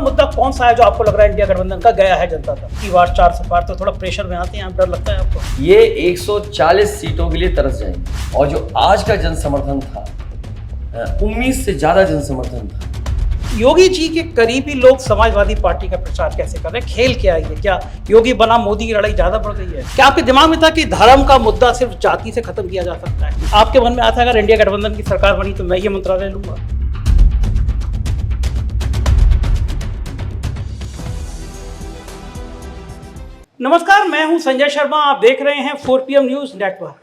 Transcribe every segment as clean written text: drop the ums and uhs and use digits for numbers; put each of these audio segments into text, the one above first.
मुद्दा कौन सा है जो आपको लग रहा है इंडिया गठबंधन का गया है जनता तक? की बार 4 से पार तो थोड़ा प्रेशर में आते हैं, आप डर लगता है आपको? ये 140 सीटों के लिए तरस जाएंगे। और जो आज का जन समर्थन था, उम्मीद से ज्यादा जन समर्थन था। योगी जी के करीबी लोग समाजवादी पार्टी का प्रचार कैसे कर रहे हैं? खेल क्या है ये? क्या योगी बना मोदी की लड़ाई ज्यादा बढ़ गई है? क्या आपके दिमाग में था कि धर्म का मुद्दा सिर्फ जाति से खत्म किया जा सकता है? आपके मन में आता है अगर इंडिया गठबंधन की सरकार बनी तो मैं ये मंत्रालय लूंगा? नमस्कार, मैं हूं संजय शर्मा। आप देख रहे हैं 4PM न्यूज नेटवर्क।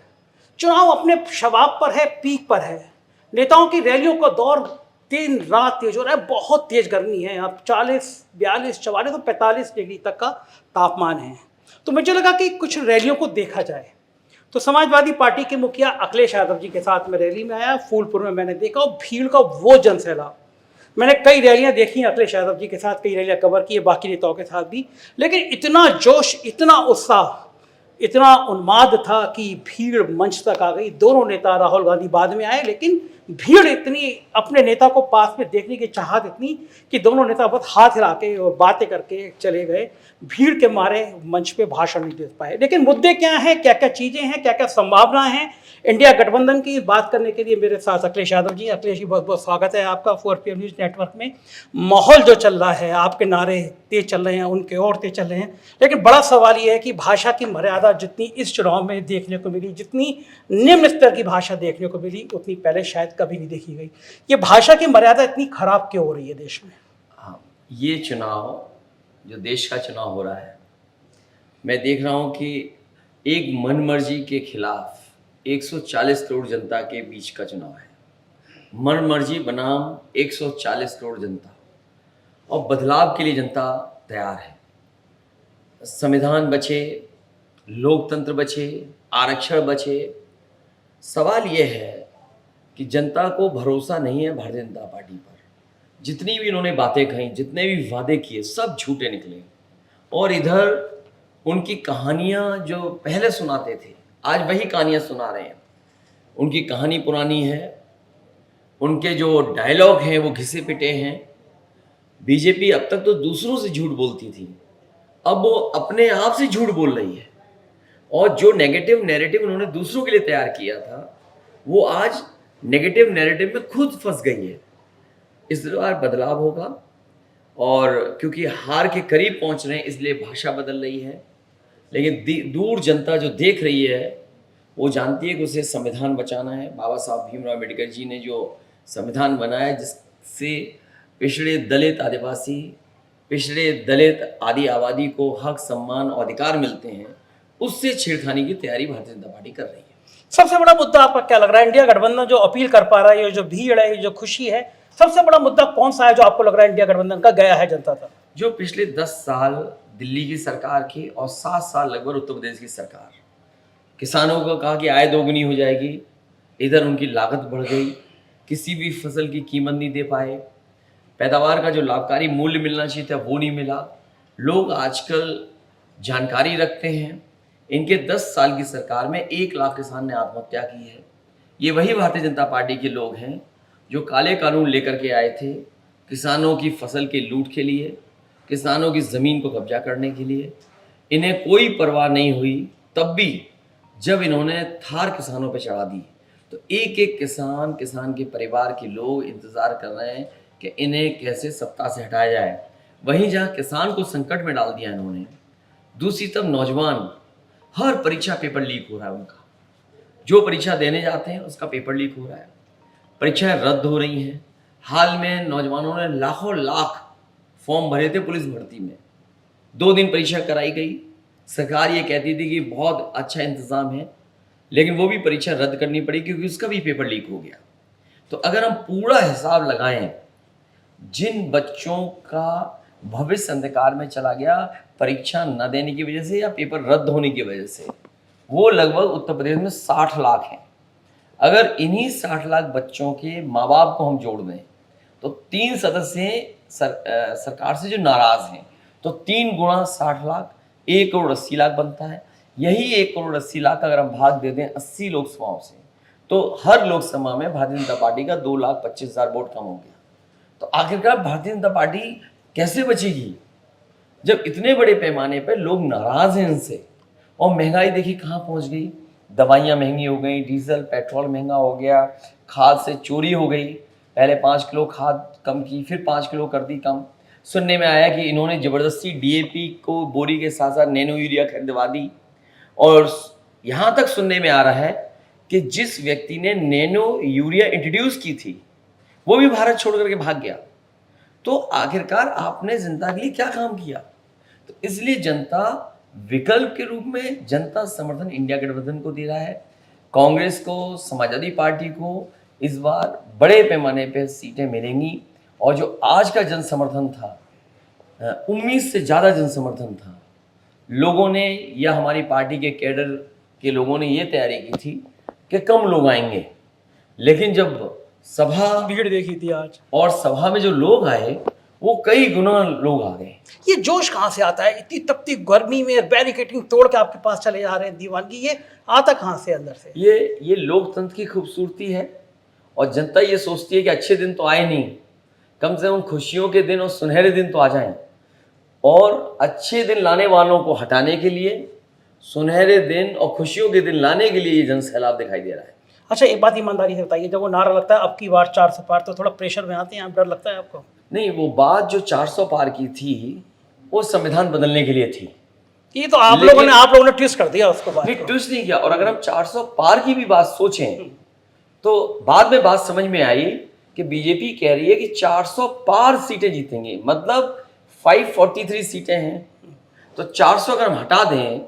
चुनाव अपने शबाब पर है, पीक पर है। नेताओं की रैलियों का दौर दिन रात तेज हो रहा है। बहुत तेज गर्मी है। अब 40, 42, 44 तो 45 डिग्री तक का तापमान है। तो मुझे लगा कि कुछ रैलियों को देखा जाए। तो समाजवादी पार्टी के मुखिया अखिलेश यादव जी के साथ मैं रैली में आया। फूलपुर में मैंने देखा भीड़ का वो जनसैलाब। मैंने कई रैलियां देखी अखिलेश यादव जी के साथ, कई रैलियां कवर की है बाकी नेताओं के साथ भी, लेकिन इतना जोश, इतना उत्साह, इतना उन्माद था कि भीड़ मंच तक आ गई। दोनों नेता, राहुल गांधी बाद में आए, लेकिन भीड़ इतनी, अपने नेता को पास में देखने की चाहत इतनी कि दोनों नेता बस हाथ हिला के और बातें करके चले गए। भीड़ के मारे मंच पे भाषण नहीं दे पाए। लेकिन मुद्दे क्या हैं, क्या क्या चीज़ें हैं, क्या क्या संभावना है इंडिया गठबंधन की बात करने के लिए मेरे साथ अखिलेश यादव जी। अखिलेश जी, बहुत बहुत स्वागत है आपका 4PM न्यूज़ नेटवर्क में। माहौल जो चल रहा है, आपके नारे तेज चल रहे हैं, उनके और तेज चल रहे हैं, लेकिन बड़ा सवाल ये है कि भाषा की मर्यादा जितनी इस चुनाव में देखने को मिली, जितनी निम्न स्तर की भाषा देखने को मिली, उतनी पहले शायद कभी नहीं देखी गई। ये भाषा की मर्यादा इतनी खराब क्यों हो रही है देश में? हाँ, ये चुनाव जो देश का चुनाव हो रहा है, मैं देख रहा हूँ कि एक मनमर्जी के खिलाफ 140 करोड़ जनता के बीच का चुनाव है। मनमर्जी बनाम 140 करोड़ जनता, और बदलाव के लिए जनता तैयार है। संविधान बचे, लोकतंत्र बचे, आरक्षण बचे। सवाल यह है कि जनता को भरोसा नहीं है भारतीय जनता पार्टी पर। जितनी भी इन्होंने बातें कही, जितने भी वादे किए, सब झूठे निकले। और इधर उनकी कहानियां जो पहले सुनाते थे, आज वही कहानियां सुना रहे हैं। उनकी कहानी पुरानी है, उनके जो डायलॉग हैं वो घिसे पिटे हैं। बीजेपी अब तक तो दूसरों से झूठ बोलती थी, अब वो अपने आप से झूठ बोल रही है। और जो नेगेटिव नैरेटिव उन्होंने दूसरों के लिए तैयार किया था, वो आज नेगेटिव नैरेटिव में खुद फंस गई है। इस बार बदलाव होगा, और क्योंकि हार के करीब पहुंच रहे हैं इसलिए भाषा बदल रही है। लेकिन दूर जनता जो देख रही है वो जानती है कि उसे संविधान बचाना है। बाबा साहब भीमराव अम्बेडकर जी ने जो संविधान बनाया, जिससे पिछड़े दलित आदिवासी, पिछड़े दलित आदि आबादी को हक, सम्मान और अधिकार मिलते हैं, उससे छेड़खानी की तैयारी भारतीय जनता पार्टी कर रही है। सबसे बड़ा मुद्दा आपका क्या लग रहा है? इंडिया गठबंधन जो अपील कर पा रहा है, ये जो भीड़ है, ये जो खुशी है, सबसे बड़ा मुद्दा कौन सा है जो आपको लग रहा है इंडिया गठबंधन का गया है जनता तक? जो पिछले 10 साल दिल्ली की सरकार की और 7 साल लगभग उत्तर प्रदेश की सरकार, किसानों को कहा कि आय दोगुनी हो जाएगी, इधर उनकी लागत बढ़ गई, किसी भी फसल की कीमत नहीं दे पाए, पैदावार का जो लाभकारी मूल्य मिलना चाहिए था वो नहीं मिला। लोग आजकल जानकारी रखते हैं, इनके 10 साल की सरकार में 1 लाख किसान ने आत्महत्या की है। ये वही भारतीय जनता पार्टी के लोग हैं जो काले कानून लेकर के आए थे किसानों की फसल के लूट के लिए, किसानों की ज़मीन को कब्जा करने के लिए। इन्हें कोई परवाह नहीं हुई। तब भी जब इन्होंने थार किसानों पर चढ़ा दी तो एक एक किसान के परिवार के लोग इंतज़ार कर रहे हैं कि इन्हें कैसे सत्ता से हटाया जाए। वहीं जहाँ किसान को संकट में डाल दिया इन्होंने, दूसरी तरफ नौजवान, हर परीक्षा पेपर लीक हो रहा है उनका। जो परीक्षा देने जाते हैं उसका पेपर लीक हो रहा है, परीक्षाएं रद्द हो रही हैं। हाल में नौजवानों ने लाखों लाख फॉर्म भरे थे पुलिस भर्ती में। 2 दिन परीक्षा कराई गई। सरकार ये कहती थी कि बहुत अच्छा इंतज़ाम है, लेकिन वो भी परीक्षा रद्द करनी पड़ी क्योंकि उसका भी पेपर लीक हो गया। तो अगर हम पूरा हिसाब लगाएं, जिन बच्चों का भविष्य अंधकार में चला गया परीक्षा न देने की वजह से या पेपर रद्द होने की वजह से, वो लगभग उत्तर प्रदेश में 60 लाख हैं। अगर इन्हीं 60 लाख बच्चों के माँ बाप को हम जोड़ दें तो 3 सदस्य सरकार से जो नाराज़ हैं, तो 3 गुणा 60 लाख 1 करोड़ 80 लाख बनता है। यही 1 करोड़ 80 लाख अगर हम भाग दे दें 80 लोकसभाओं से, तो हर लोकसभा में भारतीय जनता पार्टी का 2,25,000 वोट कम हो गया। तो आखिरकार भारतीय जनता पार्टी कैसे बचेगी जब इतने बड़े पैमाने पर लोग नाराज हैं इनसे? और महंगाई देखिए कहाँ पहुंच गई, दवाइयाँ महंगी हो गई, डीजल पेट्रोल महंगा हो गया, खाद से चोरी हो गई। पहले 5 किलो खाद कम की, फिर 5 किलो कर दी कम। सुनने में आया कि इन्होंने ज़बरदस्ती डीएपी को बोरी के साथ साथ नैनो यूरिया खरीदवा दी। और यहाँ तक सुनने में आ रहा है कि जिस व्यक्ति ने नैनो यूरिया इंट्रोड्यूस की थी वो भी भारत छोड़ करके भाग गया। तो आखिरकार आपने जनता के लिए क्या काम किया? तो इसलिए जनता विकल्प के रूप में जनता समर्थन इंडिया गठबंधन को दे रहा है। कांग्रेस को, समाजवादी पार्टी को इस बार बड़े पैमाने पे सीटें मिलेंगी। और जो आज का जन समर्थन था, उम्मीद से ज़्यादा जन समर्थन था। लोगों ने या हमारी पार्टी के कैडर के लोगों ने ये तैयारी की थी कि कम लोग आएंगे, लेकिन जब सभा भीड़ देखी थी आज, और सभा में जो लोग आए वो कई गुना लोग आ गए। ये जोश कहाँ से आता है? इतनी तपती गर्मी में बैरिकेडिंग तोड़ के आपके पास चले जा रहे हैं दीवानगी, ये आता कहाँ से अंदर से? ये लोकतंत्र की खूबसूरती है। और जनता ये सोचती है कि अच्छे दिन तो आए नहीं, कम से कम खुशियों के दिन और सुनहरे दिन तो आ जाएं। और अच्छे दिन लाने वालों को हटाने के लिए, सुनहरे दिन और खुशियों के दिन लाने के लिए ये जन सैलाब दिखाई दे रहा है। अच्छा, एक बात ईमानदारी से बताइए, जब वो नारा लगता है अब की बार 400 पार, तो थोड़ा प्रेशर में आते हैं आप? डर लगता है आपको? नहीं, वो बात जो 400 पार की थी वो संविधान बदलने के लिए थी। ये तो आप लोगों ने ट्विस्ट कर दिया उसको, बात नहीं, ट्विस्ट नहीं किया। और अगर हम 400 पार की भी बात सोचें तो बाद में बात समझ में आई कि बीजेपी कह रही है कि 400 पार सीटें जीतेंगे, मतलब 543 सीटें हैं। तो 400 अगर हम हटा दें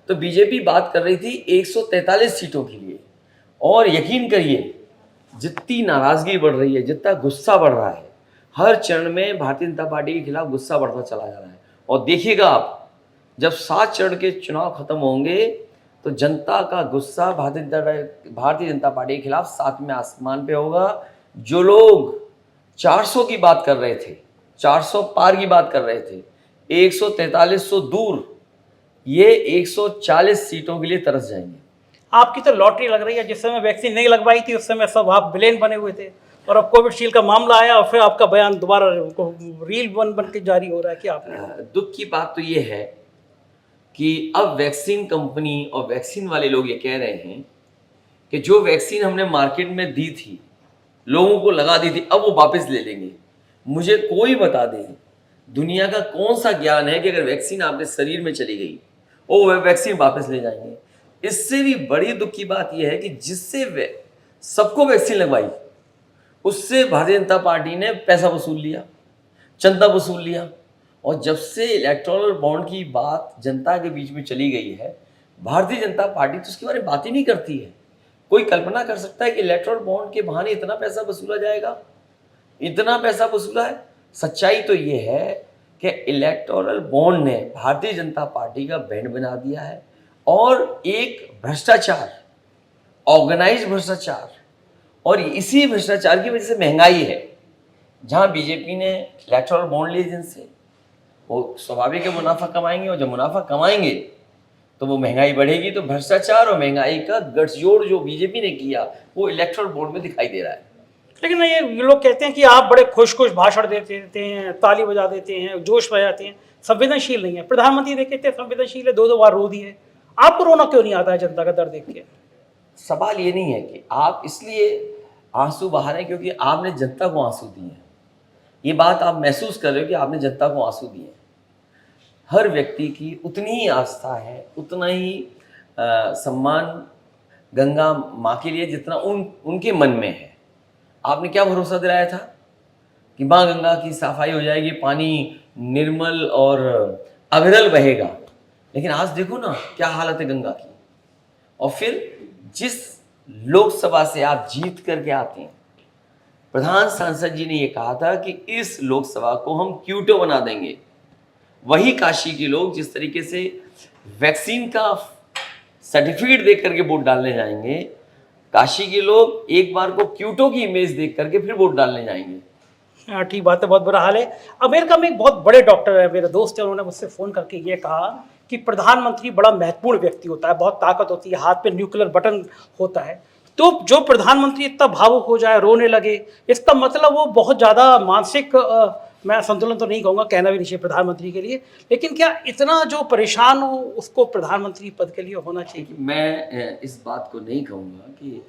तो बीजेपी बात कर रही थी 143 सीटों के लिए। और यकीन करिए, जितनी नाराजगी बढ़ रही है, जितना गुस्सा बढ़ रहा है, हर चरण में भारतीय जनता पार्टी के खिलाफ गुस्सा बढ़ता चला जा रहा है। और देखिएगा आप, जब 7 चरण के चुनाव खत्म होंगे तो जनता का गुस्सा भारतीय जनता पार्टी के खिलाफ 7वें आसमान पे होगा। जो लोग 400 की बात कर रहे थे, 400 पार की बात कर रहे थे, 143 दूर, ये 140 सीटों के लिए तरस जाएंगे। आपकी तो लॉटरी लग रही है। जिस समय वैक्सीन नहीं लगवाई थी उस समय सब आप विलेन बने हुए थे, और अब कोविशील्ड का मामला आया और फिर आपका बयान दोबारा रील बन के जारी हो रहा है कि आपने। दुख की बात तो ये है कि अब वैक्सीन कंपनी और वैक्सीन वाले लोग ये कह रहे हैं कि जो वैक्सीन हमने मार्केट में दी थी, लोगों को लगा दी थी, अब वो वापस ले लेंगे। मुझे कोई बता दे, दुनिया का कौन सा ज्ञान है कि अगर वैक्सीन आपके शरीर में चली गई वो वैक्सीन वापस ले जाएंगे? इससे भी बड़ी दुख की बात यह है कि जिससे सबको वैक्सीन लगवाई, उससे भारतीय जनता पार्टी ने पैसा वसूल लिया, चंदा वसूल लिया। और जब से इलेक्टोरल बॉन्ड की बात जनता के बीच में चली गई है, भारतीय जनता पार्टी तो उसके बारे में बात ही नहीं करती है। कोई कल्पना कर सकता है कि इलेक्टोरल बॉन्ड के बहाने इतना पैसा वसूला जाएगा? इतना पैसा वसूला है। सच्चाई तो ये है कि इलेक्टोरल बॉन्ड ने भारतीय जनता पार्टी का बैंड बना दिया है। और एक भ्रष्टाचार, ऑर्गेनाइज भ्रष्टाचार, और इसी भ्रष्टाचार की वजह से महंगाई है। जहां बीजेपी ने इलेक्टोरल बॉन्ड लिए जिनसे, वो स्वाभाविक है मुनाफा कमाएंगे, और जब मुनाफा कमाएंगे तो वो महंगाई बढ़ेगी। तो भ्रष्टाचार और महंगाई का गठजोड़ जो बीजेपी ने किया वो इलेक्टोरल बॉन्ड में दिखाई दे रहा है। लेकिन ये लोग कहते हैं कि आप बड़े खुश भाषण देते हैं, ताली बजा देते हैं, जोश बजाते हैं, संवेदनशील नहीं है। प्रधानमंत्री देखते हैं संवेदनशील है, 2 बार रो दिए। आपको रोना क्यों नहीं आता है जनता का दर्द देख के? सवाल ये नहीं है कि आप इसलिए आंसू बहा रहे हैं क्योंकि आपने जनता को आंसू दिए हैं। ये बात आप महसूस कर रहे हो कि आपने जनता को आंसू दिए हैं। हर व्यक्ति की उतनी ही आस्था है, उतना ही सम्मान गंगा माँ के लिए जितना उनके मन में है। आपने क्या भरोसा दिलाया था कि माँ गंगा की सफाई हो जाएगी, पानी निर्मल और अविरल बहेगा, लेकिन आज देखो ना क्या हालत है गंगा की। और फिर जिस लोकसभा से आप जीत करके आते हैं, प्रधान सांसद जी ने ये कहा था कि इस लोकसभा को हम क्यूटो बना देंगे। वही काशी के लोग जिस तरीके से वैक्सीन का सर्टिफिकेट देख करके वोट डालने जाएंगे, काशी के लोग एक बार को क्यूटो की इमेज देख करके फिर वोट डालने जाएंगे। हाँ, ठीक बात है, बहुत बुरा हाल है। अमेरिका में एक बहुत बड़े डॉक्टर है, मेरे दोस्त है, उन्होंने मुझसे फ़ोन करके ये कहा कि प्रधानमंत्री बड़ा महत्वपूर्ण व्यक्ति होता है, बहुत ताकत होती है, हाथ पे न्यूक्लियर बटन होता है। तो जो प्रधानमंत्री इतना भावुक हो जाए, रोने लगे, इसका मतलब वो बहुत ज़्यादा मानसिक मैं असंतुलन तो नहीं कहूँगा, कहना भी नहीं चाहिए प्रधानमंत्री के लिए, लेकिन क्या इतना जो परेशान हो उसको प्रधानमंत्री पद के लिए होना चाहिए? मैं इस बात को नहीं कहूँगा कि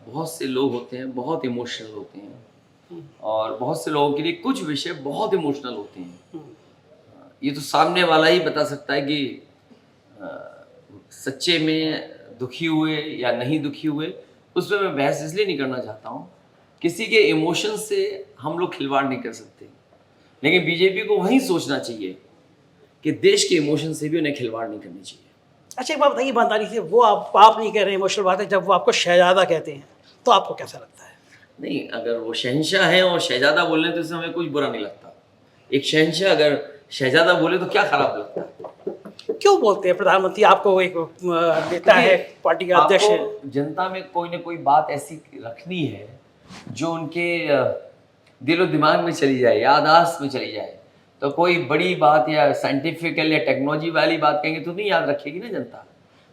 बहुत से लोग होते हैं बहुत इमोशनल होते हैं और बहुत से लोगों के लिए कुछ विषय बहुत इमोशनल होते हैं। ये तो सामने वाला ही बता सकता है कि अ, सच्चे में दुखी हुए या नहीं दुखी हुए। उसमें मैं बहस इसलिए नहीं करना चाहता हूँ, किसी के इमोशन से हम लोग खिलवाड़ नहीं कर सकते, लेकिन बीजेपी को वही सोचना चाहिए कि देश के इमोशन से भी उन्हें खिलवाड़ नहीं करनी चाहिए। अच्छा, एक बात बताइए ईमानदारी से, वो आप नहीं कह रहे इमोशनल बात है, जब वो आपको शहजादा कहते हैं तो आपको कैसा लगता है? नहीं, अगर वो शहंशाह हैं और शहजादा बोल रहे हैं तो इससे हमें कुछ बुरा नहीं लगता। एक शहंशाह अगर शहजादा बोले तो क्या खराब लगता है? क्यों बोलते हैं प्रधानमंत्री आपको? एक नेता है, पार्टी का अध्यक्ष है। आपको जनता में कोई ना कोई बात ऐसी रखनी है जो उनके दिलो दिमाग में चली जाए, याददाश्त में चली जाए। तो कोई बड़ी बात या साइंटिफिकल या टेक्नोलॉजी वाली बात कहेंगे तो नहीं याद रखेगी ना जनता।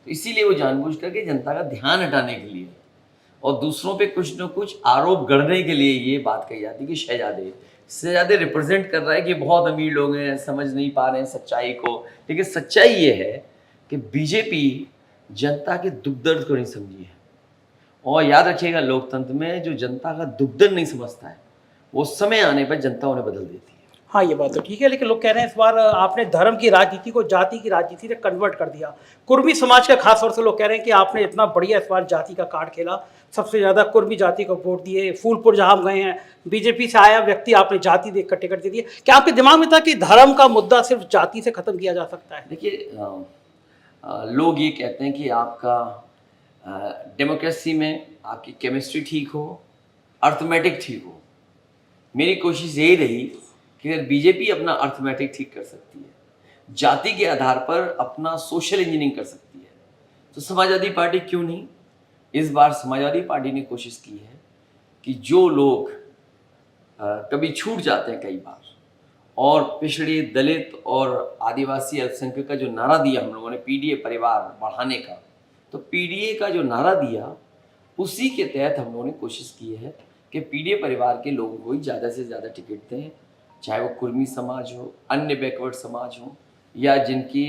तो इसीलिए वो जानबूझ करके जनता का ध्यान हटाने के लिए और दूसरों पे कुछ न कुछ आरोप गढ़ने के लिए ये बात कही जाती है कि शहजादे रिप्रेजेंट कर रहा है कि बहुत अमीर लोग हैं, समझ नहीं पा रहे हैं सच्चाई को। लेकिन सच्चाई ये है कि बीजेपी जनता के दुख दर्द को नहीं समझी है। और याद रखिएगा, लोकतंत्र में जो जनता का दुख दर्द नहीं समझता है वो समय आने पर जनता उन्हें बदल देती है। हाँ, ये बात तो ठीक है, लेकिन लोग कह रहे हैं इस बार आपने धर्म की राजनीति को जाति की राजनीति से कन्वर्ट कर दिया। कुर्मी समाज का खास तौर से लोग कह रहे हैं कि आपने इतना बढ़िया इस बार जाति का कार्ड खेला, सबसे ज़्यादा कुर्मी जाति को वोट दिए। फूलपुर जहाँ हम गए हैं, बीजेपी से आया व्यक्ति आपने जाति देख कर टिकट दे दिए। क्या आपके दिमाग में था कि धर्म का मुद्दा सिर्फ जाति से खत्म किया जा सकता है? देखिए, लोग ये कहते हैं कि आपका डेमोक्रेसी में आपकी केमिस्ट्री ठीक हो, अर्थमेटिक ठीक हो। मेरी कोशिश यही रही कि अगर बीजेपी अपना अर्थमेटिक ठीक कर सकती है, जाति के आधार पर अपना सोशल इंजीनियरिंग कर सकती है, तो समाजवादी पार्टी क्यों नहीं? इस बार समाजवादी पार्टी ने कोशिश की है कि जो लोग कभी छूट जाते हैं कई बार, और पिछड़े, दलित और आदिवासी अल्पसंख्यक का जो नारा दिया हम लोगों ने पीडीए परिवार बढ़ाने का, तो पीडीए का जो नारा दिया उसी के तहत हम लोगों ने कोशिश की है कि पीडीए परिवार के लोगों को ही ज़्यादा से ज़्यादा टिकट दें, चाहे वो कुर्मी समाज हो, अन्य बैकवर्ड समाज हो, या जिनकी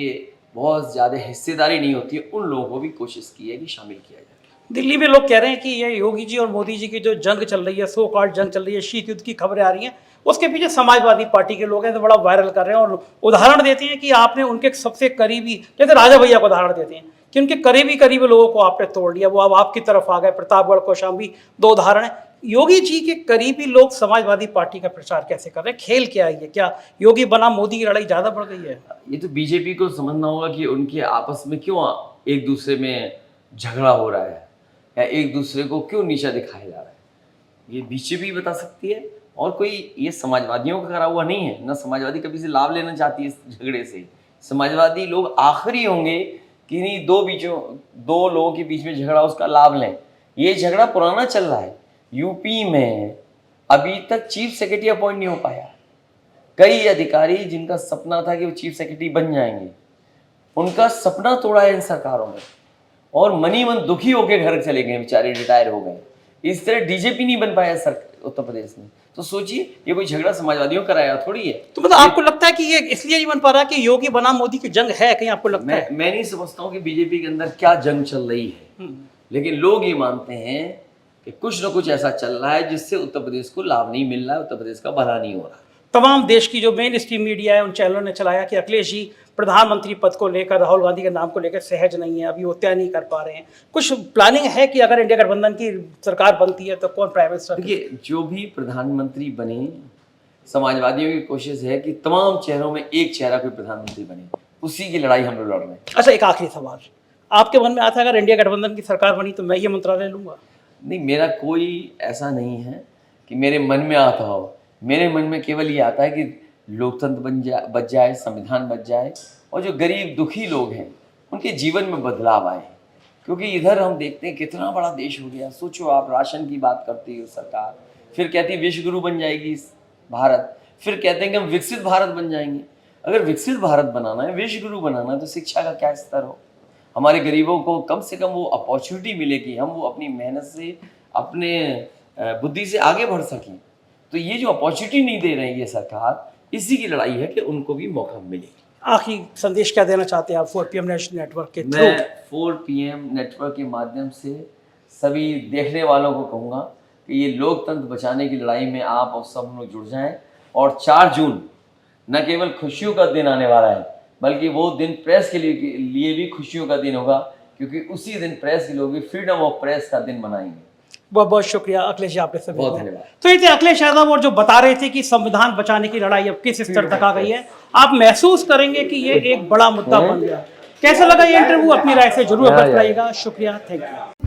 बहुत ज़्यादा हिस्सेदारी नहीं होती है, उन लोगों को भी कोशिश की है कि शामिल किया जाए। दिल्ली में लोग कह रहे हैं कि ये योगी जी और मोदी जी की जो जंग चल रही है, सो कॉल्ड जंग चल रही है, शीत युद्ध की खबरें आ रही हैं, उसके पीछे समाजवादी पार्टी के लोग हैं तो बड़ा वायरल कर रहे हैं और उदाहरण देते हैं कि आपने उनके सबसे करीबी, जैसे राजा भैया को उदाहरण देते हैं कि उनके करीबी लोगों को आपने तोड़ लिया, वो अब आपकी तरफ आ गए। प्रतापगढ़, कौशाम्बी, दो उदाहरण है। योगी जी के करीबी लोग समाजवादी पार्टी का प्रचार कैसे कर रहे हैं? खेल क्या है ये? क्या योगी बनाम मोदी की लड़ाई ज़्यादा बढ़ गई है? ये तो बीजेपी को समझना होगा कि उनके आपस में क्यों एक दूसरे में झगड़ा हो रहा है या एक दूसरे को क्यों नीचा दिखाया जा रहा है, ये बीजेपी बता सकती है। और कोई ये समाजवादियों का करा हुआ नहीं है, ना समाजवादी कभी से लाभ लेना चाहती है इस झगड़े से। समाजवादी लोग आखिरी होंगे कि नहीं दो लोगों के बीच में झगड़ा उसका लाभ लें। ये झगड़ा पुराना चल रहा है। यूपी में अभी तक चीफ सेक्रेटरी अपॉइंट नहीं हो पाया। कई अधिकारी जिनका सपना था कि वो चीफ सेक्रेटरी बन जाएंगे, उनका सपना तोड़ा है इन सरकारों में, और मनी मन दुखी होकर घर चले गए, बेचारे रिटायर हो गए। इस तरह डीजीपी नहीं बन पाया उत्तर प्रदेश में। तो सोचिए, ये कोई झगड़ा समाजवादियों का कराया थोड़ी है। तो मतलब आपको लगता है कि ये इसलिए नहीं बन पा रहा कि योगी बनाम मोदी की जंग है? कहीं आपको लगता है? मैं नहीं समझता हूँ कि बीजेपी के अंदर क्या जंग चल रही है, लेकिन लोग ये मानते हैं कि कुछ ना कुछ ऐसा चल रहा है जिससे उत्तर प्रदेश को लाभ नहीं मिल रहा है, उत्तर प्रदेश का भला नहीं हो रहा। तमाम देश की जो मेन स्ट्रीम मीडिया है, उन चैनलों ने चलाया कि अखिलेश जी प्रधानमंत्री पद को लेकर, राहुल गांधी के नाम को लेकर सहज नहीं है, अभी वो तय नहीं कर पा रहे हैं। कुछ प्लानिंग है कि अगर इंडिया गठबंधन की सरकार बनती है तो कौन प्राइम मिनिस्टर? देखिए, जो भी प्रधानमंत्री बने, समाजवादियों की कोशिश है कि तमाम चेहरों में एक चेहरा कोई प्रधानमंत्री बने, उसी की लड़ाई हम लोग लड़ रहे हैं। अच्छा, एक आखिरी सवाल, आपके मन में आता है अगर इंडिया गठबंधन की सरकार बनी तो मैं ये मंत्रालय लूंगा? नहीं, मेरा कोई ऐसा नहीं है कि मेरे मन में आता हो। मेरे मन में केवल ये आता है कि लोकतंत्र बच जाए, संविधान बच जाए, और जो गरीब दुखी लोग हैं उनके जीवन में बदलाव आए। क्योंकि इधर हम देखते हैं कितना बड़ा देश हो गया। सोचो, आप राशन की बात करती है सरकार, फिर कहती है विश्व गुरु बन जाएगी भारत, फिर कहते हैं कि हम विकसित भारत बन जाएंगे। अगर विकसित भारत बनाना है, विश्व गुरु बनाना है, तो शिक्षा का क्या स्तर हो? हमारे गरीबों को कम से कम वो अपॉर्चुनिटी मिले कि हम वो अपनी मेहनत से, अपने बुद्धि से आगे बढ़ सकें। तो ये जो अपॉर्चुनिटी नहीं दे रही है सरकार, इसी की लड़ाई है कि उनको भी मौका मिले। आखिरी संदेश क्या देना चाहते हैं आप 4PM नेटवर्क के थ्रू? मैं 4PM नेटवर्क के माध्यम से सभी देखने वालों को कहूँगा कि ये लोकतंत्र बचाने की लड़ाई में आप और सब लोग जुड़ जाएं। और 4 जून न केवल खुशियों का दिन आने वाला है, बल्कि वो दिन प्रेस के लिए भी खुशियों का दिन होगा, क्योंकि उसी दिन प्रेस के लोग भी फ्रीडम ऑफ प्रेस का दिन मनाएंगे। बहुत बहुत शुक्रिया अखिलेश जी, आपने सभी बहुत धन्यवाद। तो ये थे अखिलेश यादव, और जो बता रहे थे कि संविधान बचाने की लड़ाई अब किस स्तर तक आ गई है। आप महसूस करेंगे कि ये एक बड़ा मुद्दा बन गया। कैसा लगा ये इंटरव्यू? अपनी राय से जरूर बताइएगा। शुक्रिया, थैंक यू।